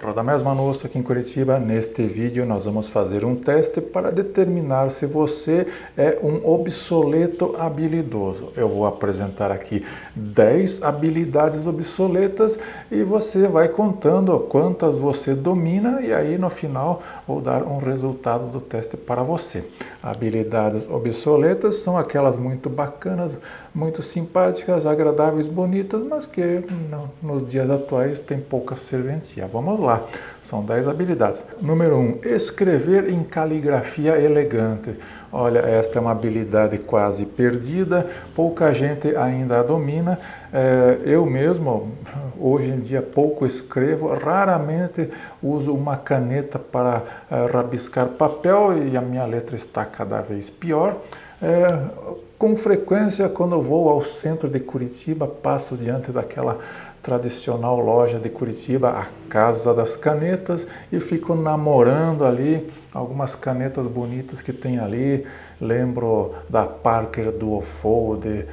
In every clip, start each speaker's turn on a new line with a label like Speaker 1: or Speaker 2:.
Speaker 1: Radamés Manosso aqui em Curitiba. Neste vídeo nós vamos fazer um teste para determinar se você é um obsoleto habilidoso. Eu vou apresentar aqui 10 habilidades obsoletas e você vai contando quantas você domina e aí no final vou dar um resultado do teste para você. Habilidades obsoletas são aquelas muito bacanas, muito simpáticas, agradáveis, bonitas, mas que nos dias atuais tem pouca serventia. Vamos lá, são 10 habilidades. Número 1, escrever em caligrafia elegante. Olha, esta é uma habilidade quase perdida, pouca gente ainda a domina. Eu mesmo, hoje em dia, pouco escrevo, raramente uso uma caneta para rabiscar papel e a minha letra está cada vez pior. Com frequência, quando eu vou ao centro de Curitiba, passo diante daquela tradicional loja de Curitiba, a Casa das Canetas, e fico namorando ali algumas canetas bonitas que tem ali. Lembro da Parker Duofold,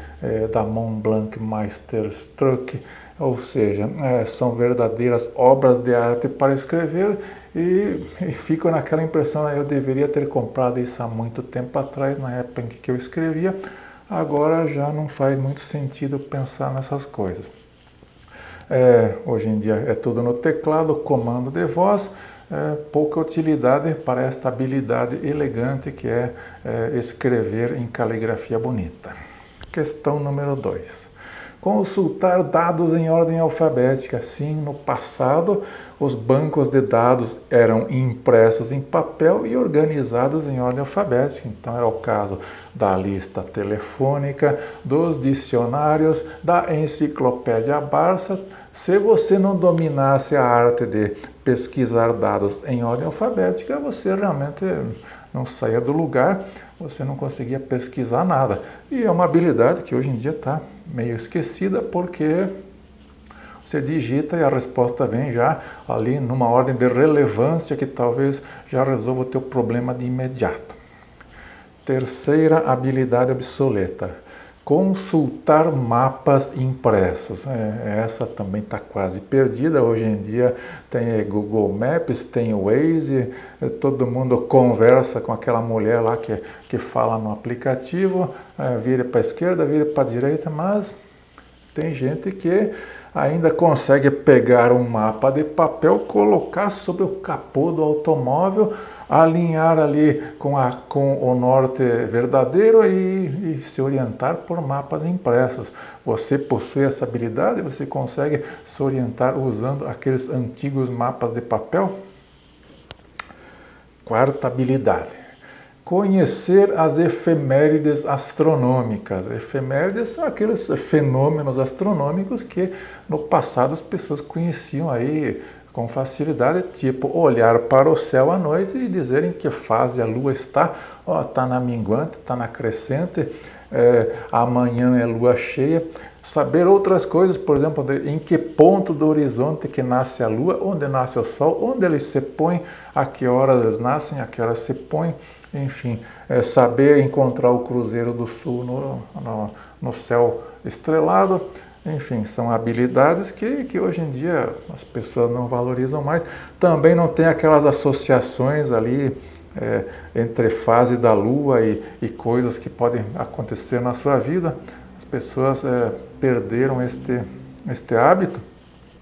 Speaker 1: da Montblanc Meisterstück, ou seja, são verdadeiras obras de arte para escrever e fico naquela impressão, eu deveria ter comprado isso há muito tempo atrás, na época em que eu escrevia, agora já não faz muito sentido pensar nessas coisas. Hoje em dia é tudo no teclado, comando de voz, pouca utilidade para esta habilidade elegante que é escrever em caligrafia bonita. Questão número 2. Consultar dados em ordem alfabética. Sim, no passado os bancos de dados eram impressos em papel e organizados em ordem alfabética. Então era o caso da lista telefônica, dos dicionários, da enciclopédia Barça. Se você não dominasse a arte de pesquisar dados em ordem alfabética, você realmente não saía do lugar, você não conseguia pesquisar nada. E é uma habilidade que hoje em dia está meio esquecida, porque você digita e a resposta vem já ali numa ordem de relevância que talvez já resolva o teu problema de imediato. Terceira habilidade obsoleta. Consultar mapas impressos. Essa também está quase perdida. Hoje em dia tem Google Maps, tem o Waze, todo mundo conversa com aquela mulher lá que fala no aplicativo, vira para a esquerda, vira para a direita, mas tem gente que ainda consegue pegar um mapa de papel, colocar sobre o capô do automóvel, alinhar ali com o norte verdadeiro e se orientar por mapas impressos. Você possui essa habilidade? Você consegue se orientar usando aqueles antigos mapas de papel? Quarta habilidade. Conhecer as efemérides astronômicas. Efemérides são aqueles fenômenos astronômicos que no passado as pessoas conheciam aí com facilidade, tipo olhar para o céu à noite e dizerem que fase a lua está. Está na minguante, está na crescente, amanhã é lua cheia. Saber outras coisas, por exemplo, em que ponto do horizonte que nasce a lua, onde nasce o sol, onde ele se põe, a que horas eles nascem, a que horas se põe, enfim, saber encontrar o Cruzeiro do Sul no céu estrelado. Enfim, são habilidades que hoje em dia as pessoas não valorizam mais. Também não tem aquelas associações ali entre fase da lua e coisas que podem acontecer na sua vida. As pessoas perderam este hábito.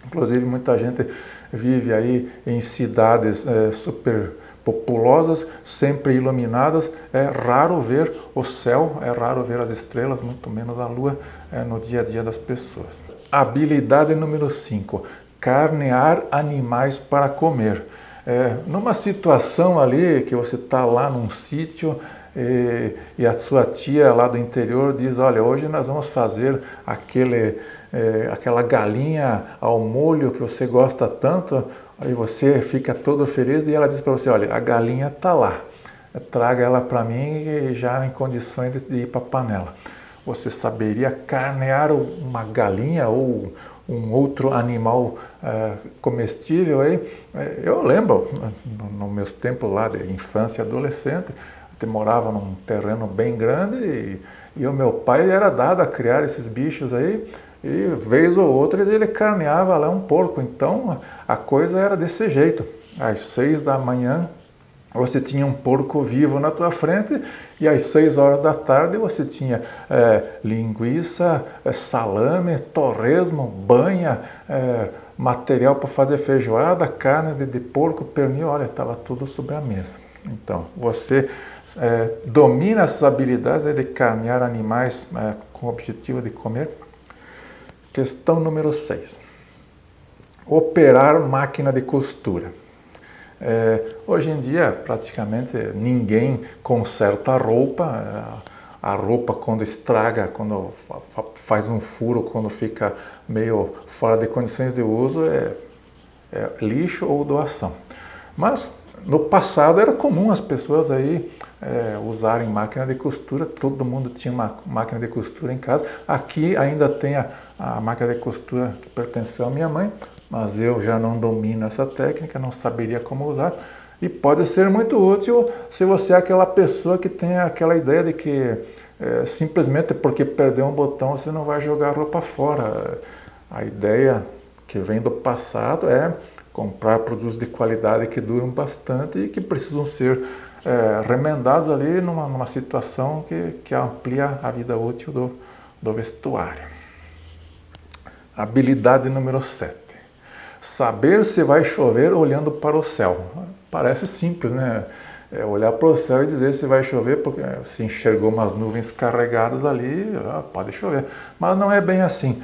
Speaker 1: Inclusive, muita gente vive aí em cidades super populosas, sempre iluminadas. É raro ver o céu, é raro ver as estrelas, muito menos a lua no dia a dia das pessoas. Habilidade número 5, carnear animais para comer. Numa situação ali que você está lá num sítio e a sua tia lá do interior diz, olha, hoje nós vamos fazer aquela galinha ao molho que você gosta tanto, aí você fica todo feliz e ela diz para você, olha, a galinha está lá, traga ela para mim e já em condições de ir para a panela. Você saberia carnear uma galinha ou um outro animal comestível aí? Eu lembro, nos meus tempos lá de infância e adolescente, eu morava num terreno bem grande e o meu pai era dado a criar esses bichos aí. e vez ou outra ele carneava lá um porco. Então a coisa era desse jeito. Às 6 da manhã você tinha um porco vivo na tua frente e às 6 horas da tarde você tinha linguiça, salame, torresmo, banha, material para fazer feijoada, carne de porco, pernil, olha, estava tudo sobre a mesa. Então, você domina essas habilidades de carnear animais com o objetivo de comer. Questão número 6. Operar máquina de costura. Hoje em dia, praticamente ninguém conserta a roupa. A roupa, quando estraga, quando faz um furo, quando fica meio fora de condições de uso, é lixo ou doação. Mas no passado era comum as pessoas aí usarem máquina de costura. Todo mundo tinha uma máquina de costura em casa. Aqui ainda tem a máquina de costura que pertenceu à minha mãe, mas eu já não domino essa técnica, não saberia como usar. E pode ser muito útil se você é aquela pessoa que tem aquela ideia de que simplesmente porque perdeu um botão você não vai jogar a roupa fora. A ideia que vem do passado é comprar produtos de qualidade que duram bastante e que precisam ser remendados ali numa situação que amplia a vida útil do vestuário. Habilidade número 7. Saber se vai chover olhando para o céu. Parece simples, né? Olhar para o céu e dizer se vai chover, porque se enxergou umas nuvens carregadas ali, pode chover. Mas não é bem assim.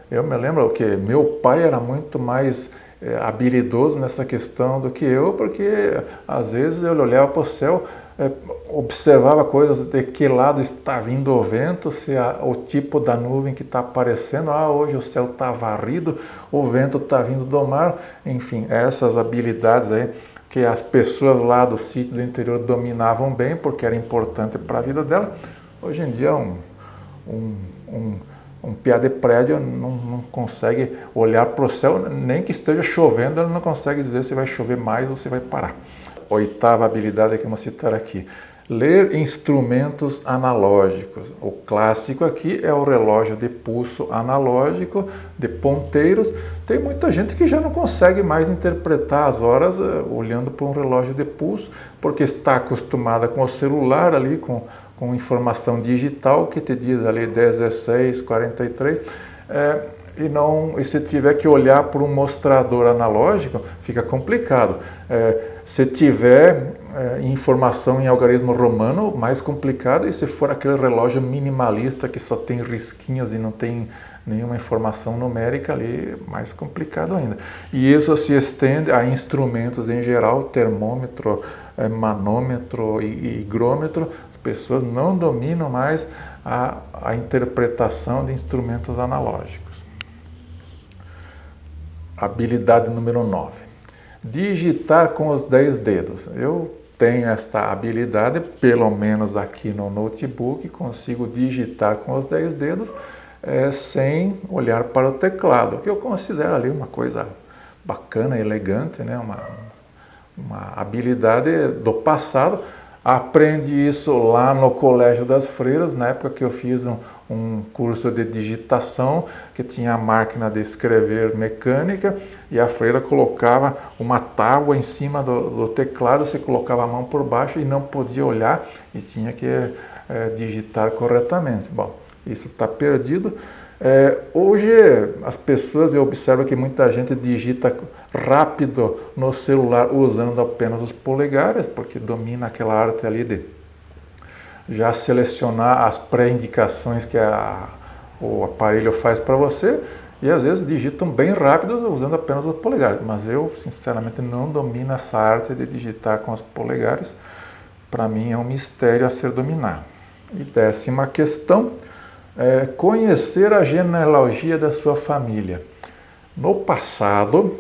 Speaker 1: Eu me lembro que meu pai era muito mais habilidoso nessa questão do que eu, porque às vezes eu olhava para o céu, observava coisas de que lado está vindo o vento, se o tipo da nuvem que está aparecendo, hoje o céu está varrido, o vento está vindo do mar, enfim, essas habilidades aí que as pessoas lá do sítio do interior dominavam bem, porque era importante para a vida dela. Hoje em dia um piá de prédio não consegue olhar para o céu, nem que esteja chovendo, ele não consegue dizer se vai chover mais ou se vai parar. 8ª habilidade que eu vou citar aqui. Ler instrumentos analógicos. O clássico aqui é o relógio de pulso analógico, de ponteiros. Tem muita gente que já não consegue mais interpretar as horas olhando para um relógio de pulso, porque está acostumada com o celular ali, com informação digital que te diz ali 16:43, e se tiver que olhar para um mostrador analógico, fica complicado. Se tiver informação em algarismo romano, mais complicado, e se for aquele relógio minimalista que só tem risquinhas e não tem nenhuma informação numérica ali, mais complicado ainda. E isso se estende a instrumentos em geral, termômetro, manômetro e higrômetro. As pessoas não dominam mais a interpretação de instrumentos analógicos. Habilidade número 9. Digitar com os 10 dedos. Eu tenho esta habilidade, pelo menos aqui no notebook, consigo digitar com os 10 dedos sem olhar para o teclado, que eu considero ali uma coisa bacana, elegante, né? Uma habilidade do passado. Aprendi isso lá no Colégio das Freiras, na época que eu fiz um curso de digitação, que tinha a máquina de escrever mecânica, e a freira colocava uma tábua em cima do teclado, você colocava a mão por baixo e não podia olhar, e tinha que digitar corretamente. Bom, isso está perdido. Hoje as pessoas, eu observo que muita gente digita rápido no celular usando apenas os polegares, porque domina aquela arte ali de já selecionar as pré-indicações que o aparelho faz para você, e às vezes digitam bem rápido usando apenas os polegares. Mas eu, sinceramente, não domino essa arte de digitar com os polegares. Para mim é um mistério a ser dominado. E 10ª questão. Conhecer a genealogia da sua família. No passado,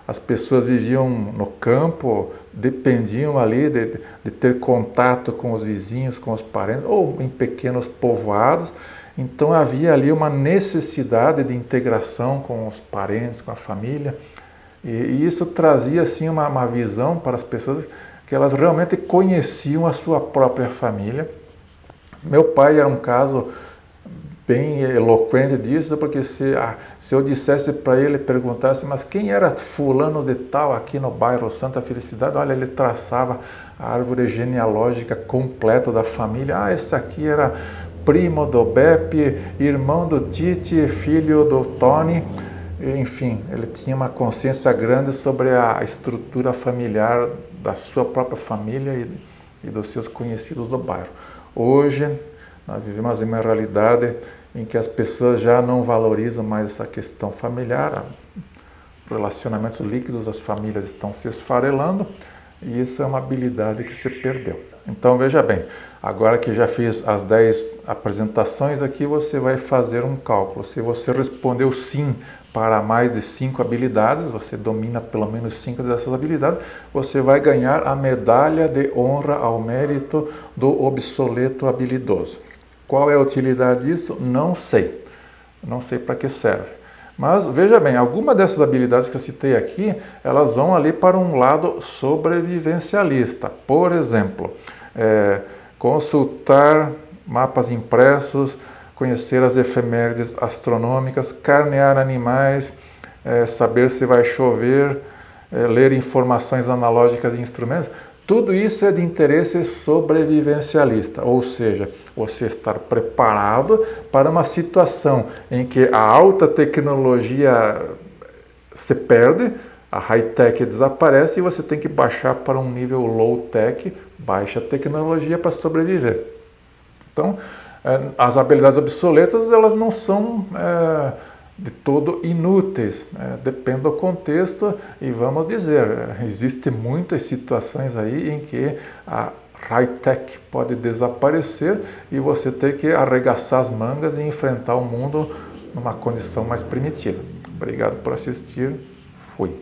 Speaker 1: as pessoas viviam no campo, dependiam ali de ter contato com os vizinhos, com os parentes, ou em pequenos povoados. Então havia ali uma necessidade de integração com os parentes, com a família. E isso trazia assim uma visão para as pessoas que elas realmente conheciam a sua própria família. Meu pai era um caso bem eloquente disso, porque se eu dissesse para ele, perguntasse, mas quem era fulano de tal aqui no bairro Santa Felicidade? Olha, ele traçava a árvore genealógica completa da família. Esse aqui era primo do Beppe, irmão do Tite, filho do Tony. Enfim, ele tinha uma consciência grande sobre a estrutura familiar da sua própria família e dos seus conhecidos do bairro. Hoje, nós vivemos em uma realidade em que as pessoas já não valorizam mais essa questão familiar, relacionamentos líquidos das famílias estão se esfarelando e isso é uma habilidade que se perdeu. Então veja bem, agora que já fiz as 10 apresentações aqui, você vai fazer um cálculo. Se você respondeu sim para mais de 5 habilidades, você domina pelo menos 5 dessas habilidades, você vai ganhar a medalha de honra ao mérito do obsoleto habilidoso. Qual é a utilidade disso? Não sei. Não sei para que serve. Mas veja bem, algumas dessas habilidades que eu citei aqui, elas vão ali para um lado sobrevivencialista. Por exemplo, consultar mapas impressos, conhecer as efemérides astronômicas, carnear animais, saber se vai chover, ler informações analógicas de instrumentos. Tudo isso é de interesse sobrevivencialista, ou seja, você estar preparado para uma situação em que a alta tecnologia se perde, a high-tech desaparece e você tem que baixar para um nível low-tech, baixa tecnologia para sobreviver. Então, as habilidades obsoletas, elas não são de todo inúteis, depende do contexto e vamos dizer, existem muitas situações aí em que a high-tech pode desaparecer e você ter que arregaçar as mangas e enfrentar o mundo numa condição mais primitiva. Obrigado por assistir, fui.